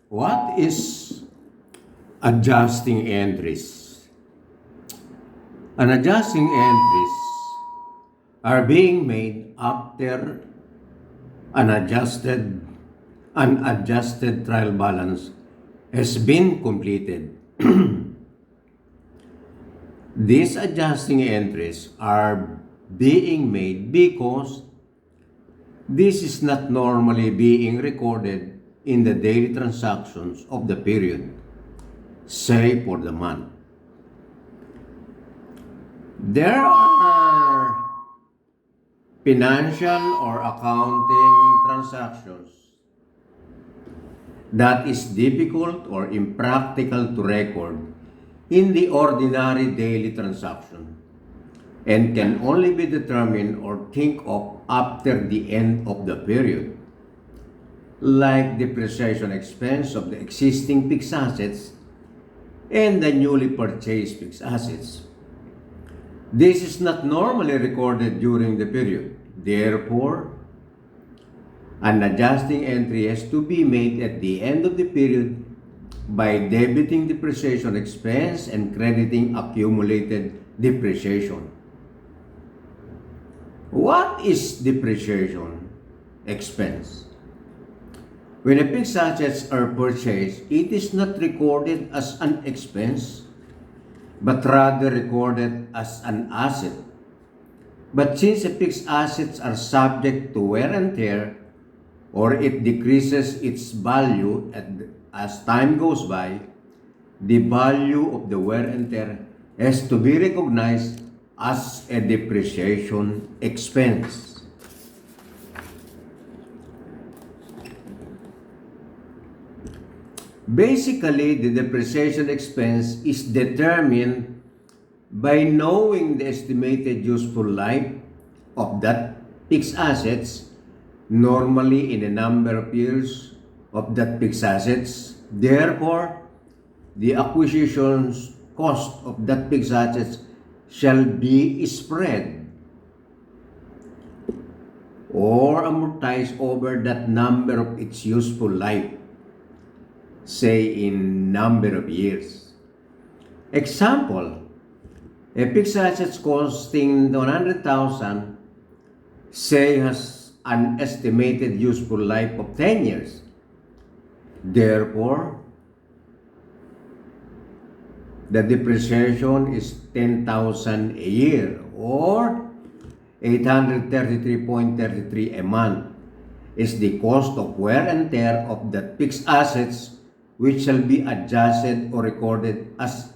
What is adjusting entries? An adjusting entries are being made after an adjusted trial balance has been completed. These adjusting entries are being made because this is not normally being recorded in the daily transactions of the period, say for the month. There are financial or accounting transactions that is difficult or impractical to record in the ordinary daily transaction and can only be determined or think of after the end of the period, like depreciation expense of the existing fixed assets and the newly purchased fixed assets. This is not normally recorded during the period. Therefore, an adjusting entry has to be made at the end of the period by debiting depreciation expense and crediting accumulated depreciation. What is depreciation expense? When a fixed assets are purchased, it is not recorded as an expense, but rather recorded as an asset. But since the fixed assets are subject to wear and tear, or it decreases its value as time goes by, the value of the wear and tear has to be recognized as a depreciation expense. Basically, the depreciation expense is determined by knowing the estimated useful life of that fixed assets, normally in a number of years of that fixed assets. Therefore, the acquisition's cost of that fixed assets shall be spread or amortized over that number of its useful life, say in number of years. Example, a fixed assets costing 100,000, say has an estimated useful life of 10 years. Therefore, the depreciation is 10,000 a year or 833.33 a month is the cost of wear and tear of that fixed assets, which shall be adjusted or recorded as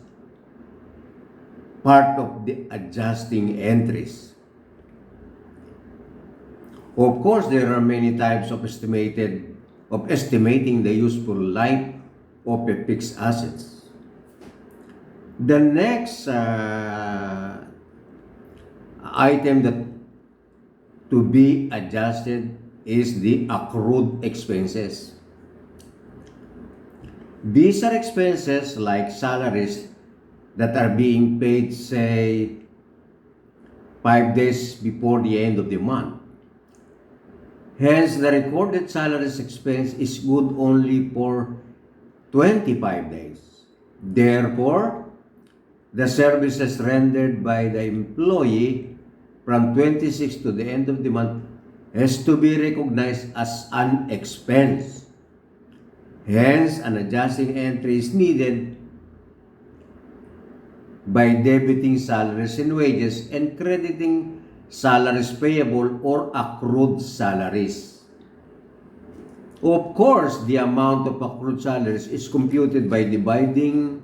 part of the adjusting entries. Of course, there are many types of estimating the useful life of a fixed assets. The next item that to be adjusted is the accrued expenses. These are expenses like salaries that are being paid, say, 5 days before the end of the month. Hence, the recorded salaries expense is good only for 25 days. Therefore, the services rendered by the employee from 26 to the end of the month has to be recognized as an expense. Hence, an adjusting entry is needed by debiting salaries and wages and crediting salaries payable or accrued salaries. Of course, the amount of accrued salaries is computed by dividing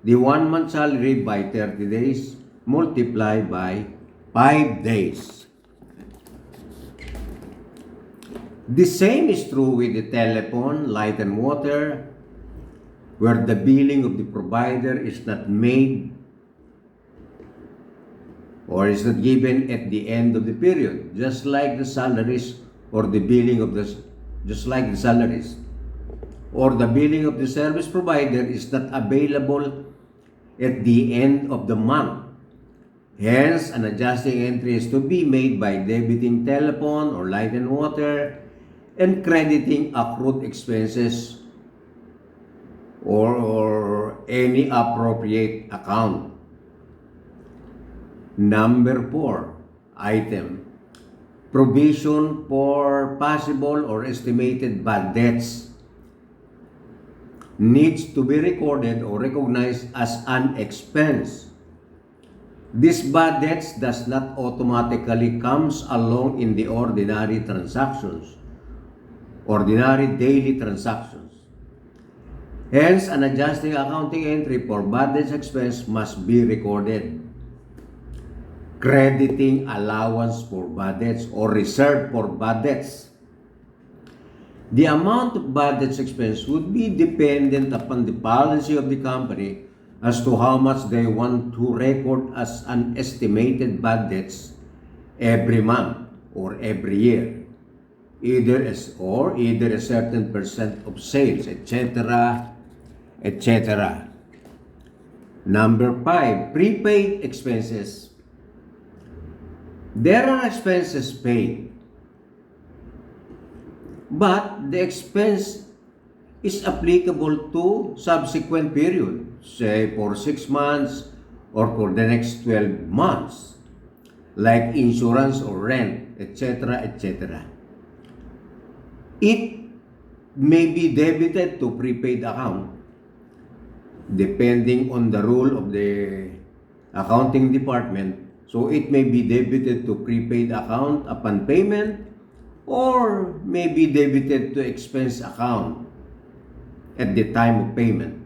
the 1 month salary by 30 days multiplied by 5 days. The same is true with the telephone, light and water, where the billing of the provider is not made or is not given at the end of the period, just like the salaries or the billing of the salaries, or the billing of the service provider is not available at the end of the month. Hence, an adjusting entry is to be made by debiting telephone or light and water and crediting accrued expenses or any appropriate account. Number 4, item, provision for possible or estimated bad debts needs to be recorded or recognized as an expense. This bad debts does not automatically comes along in the ordinary daily transactions. Hence, an adjusting accounting entry for bad debts expense must be recorded. Crediting allowance for bad debts or reserve for bad debts. The amount of bad debts expense would be dependent upon the policy of the company as to how much they want to record as an estimated bad debts every month or every year, either a certain percent of sales, etc., etc. Number 5, prepaid expenses. There are expenses paid, but the expense is applicable to subsequent period, say for 6 months or for the next 12 months, like insurance or rent, etc., etc. It may be debited to prepaid account depending on the rule of the accounting department. So it may be debited to prepaid account upon payment or may be debited to expense account at the time of payment.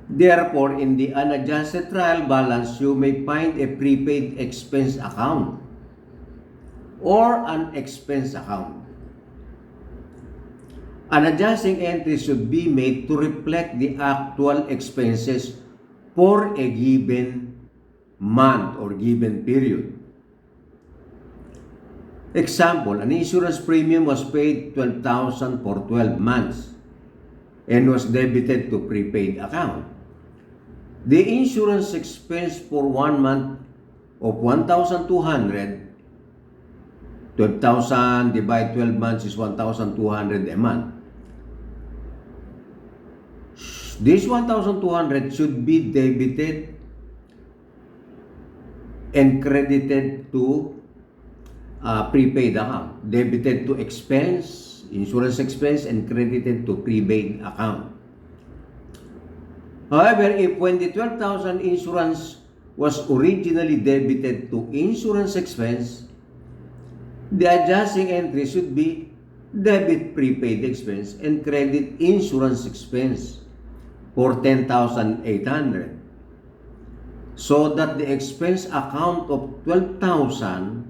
Therefore, in the unadjusted trial balance, you may find a prepaid expense account or an expense account. An adjusting entry should be made to reflect the actual expenses for a given month or given period. Example, an insurance premium was paid 12,000 for 12 months and was debited to prepaid account. The insurance expense for 1 month of 1,200, 12,000 divided 12 months is 1,200 a month. This 1,200 should be debited and credited to prepaid account. Debited to expense, insurance expense, and credited to prepaid account. However, if when the 12,000 insurance was originally debited to insurance expense, the adjusting entry should be debit prepaid expense and credit insurance expense for 10,800, so that the expense account of 12,000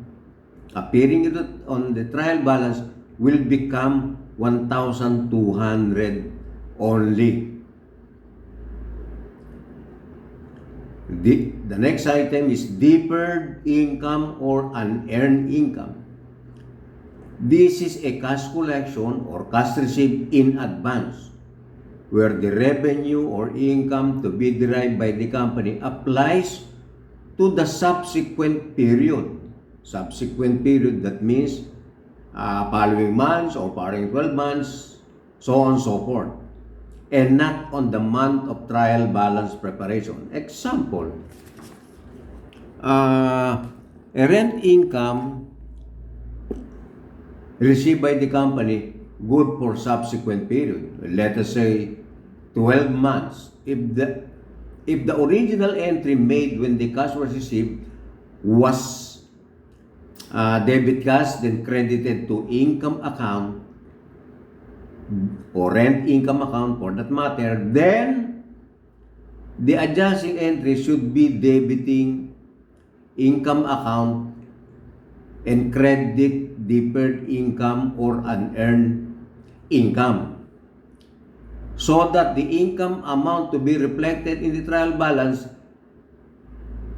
appearing on the trial balance will become 1,200 only. The next item is deferred income or unearned income. This is a cash collection or cash received in advance, where the revenue or income to be derived by the company applies to the subsequent period. Subsequent period, that means following months or following 12 months, so on and so forth, and not on the month of trial balance preparation. Example, a rent income received by the company good for subsequent period. Let us say 12 months. If the original entry made when the cash was received was debit cash, then credited to income account or rent income account for that matter, then the adjusting entry should be debiting income account and credit deferred income or unearned income, so that the income amount to be reflected in the trial balance,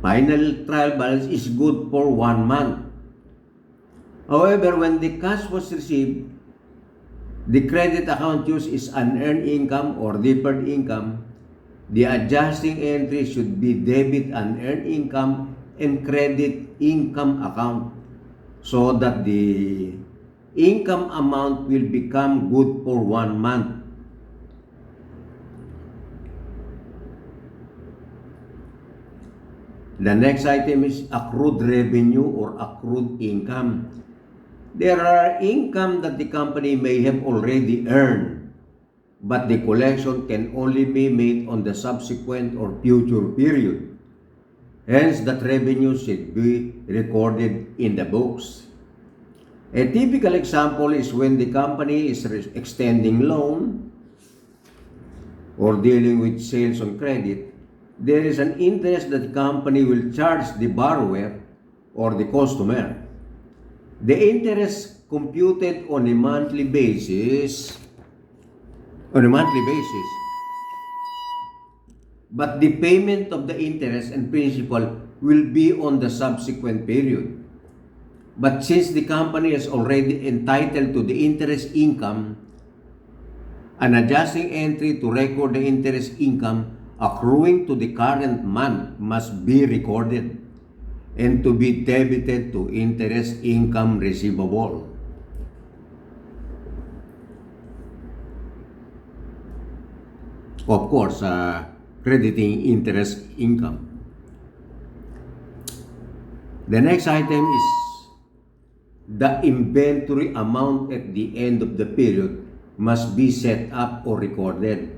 final trial balance, is good for 1 month. However, when the cash was received, the credit account used is unearned income or deferred income. The adjusting entry should be debit unearned income and credit income account, so that the income amount will become good for 1 month. The next item is accrued revenue or accrued income. There are income that the company may have already earned, but the collection can only be made on the subsequent or future period. Hence, that revenue should be recorded in the books. A typical example is when the company is extending loan or dealing with sales on credit, there is an interest that the company will charge the borrower or the customer. The interest computed on a monthly basis, but the payment of the interest and principal will be on the subsequent period. But since the company is already entitled to the interest income, an adjusting entry to record the interest income accruing to the current month must be recorded and to be debited to interest income receivable. Of course, crediting interest income. The next item is the inventory amount at the end of the period must be set up or recorded.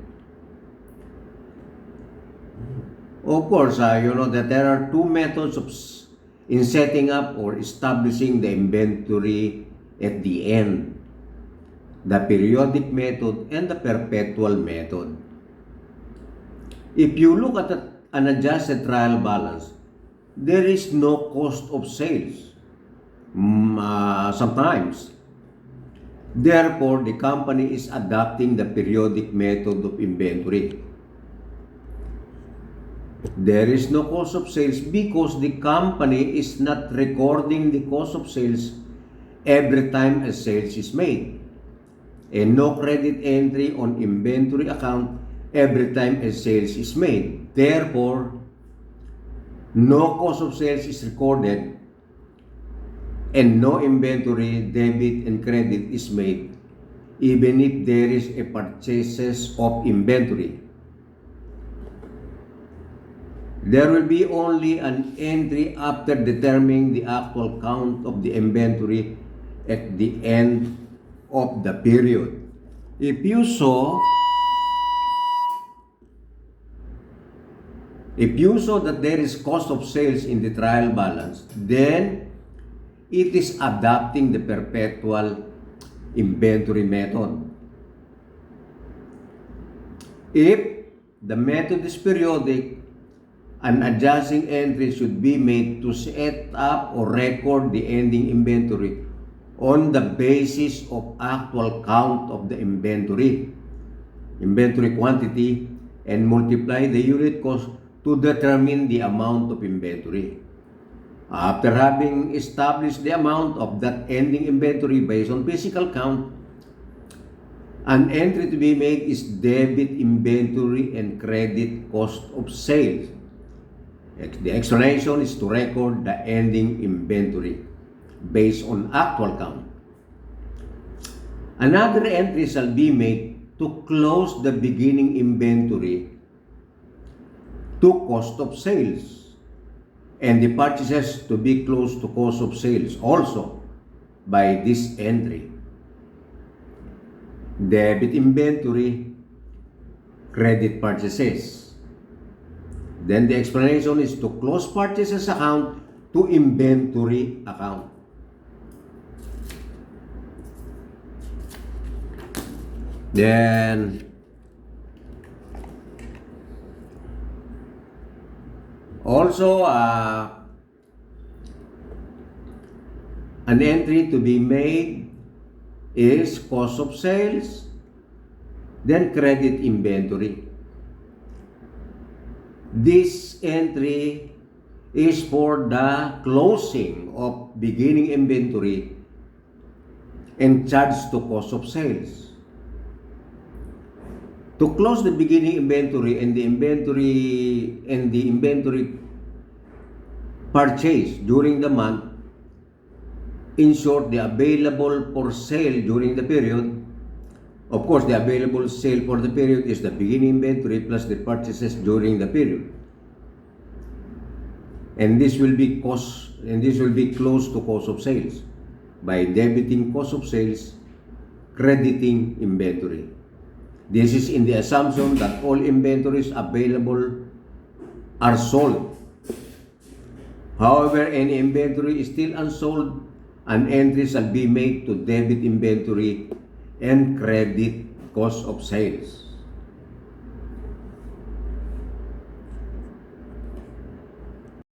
Of course, you know that there are two methods in setting up or establishing the inventory at the end: the periodic method and the perpetual method. If you look at an adjusted trial balance, there is no cost of sales sometimes. Therefore, the company is adopting the periodic method of inventory. There is no cost of sales because the company is not recording the cost of sales every time a sales is made, and no credit entry on inventory account every time a sales is made. Therefore, no cost of sales is recorded and no inventory debit and credit is made even if there is a purchases of inventory. There will be only an entry after determining the actual count of the inventory at the end of the period. If you saw that there is cost of sales in the trial balance, then it is adopting the perpetual inventory method. If the method is periodic, an adjusting entry should be made to set up or record the ending inventory on the basis of actual count of the inventory quantity, and multiply the unit cost to determine the amount of inventory. After having established the amount of that ending inventory based on physical count, an entry to be made is debit inventory and credit cost of sales. The explanation is to record the ending inventory based on actual count. Another entry shall be made to close the beginning inventory to cost of sales, and the purchases to be close to cost of sales also by this entry. Debit inventory, credit purchases. Then the explanation is to close purchases account to inventory account. Then also an entry to be made is cost of sales, then credit inventory. This entry is for the closing of beginning inventory and charge to cost of sales. To close the beginning inventory and the inventory purchase during the month, In short, the available for sale during the period, of course, the available sale for the period is the beginning inventory plus the purchases during the period. And this will be close to cost of sales by debiting cost of sales, crediting inventory. This is in the assumption that all inventories available are sold. However, any inventory is still unsold, an entry shall be made to debit inventory and credit cost of sales.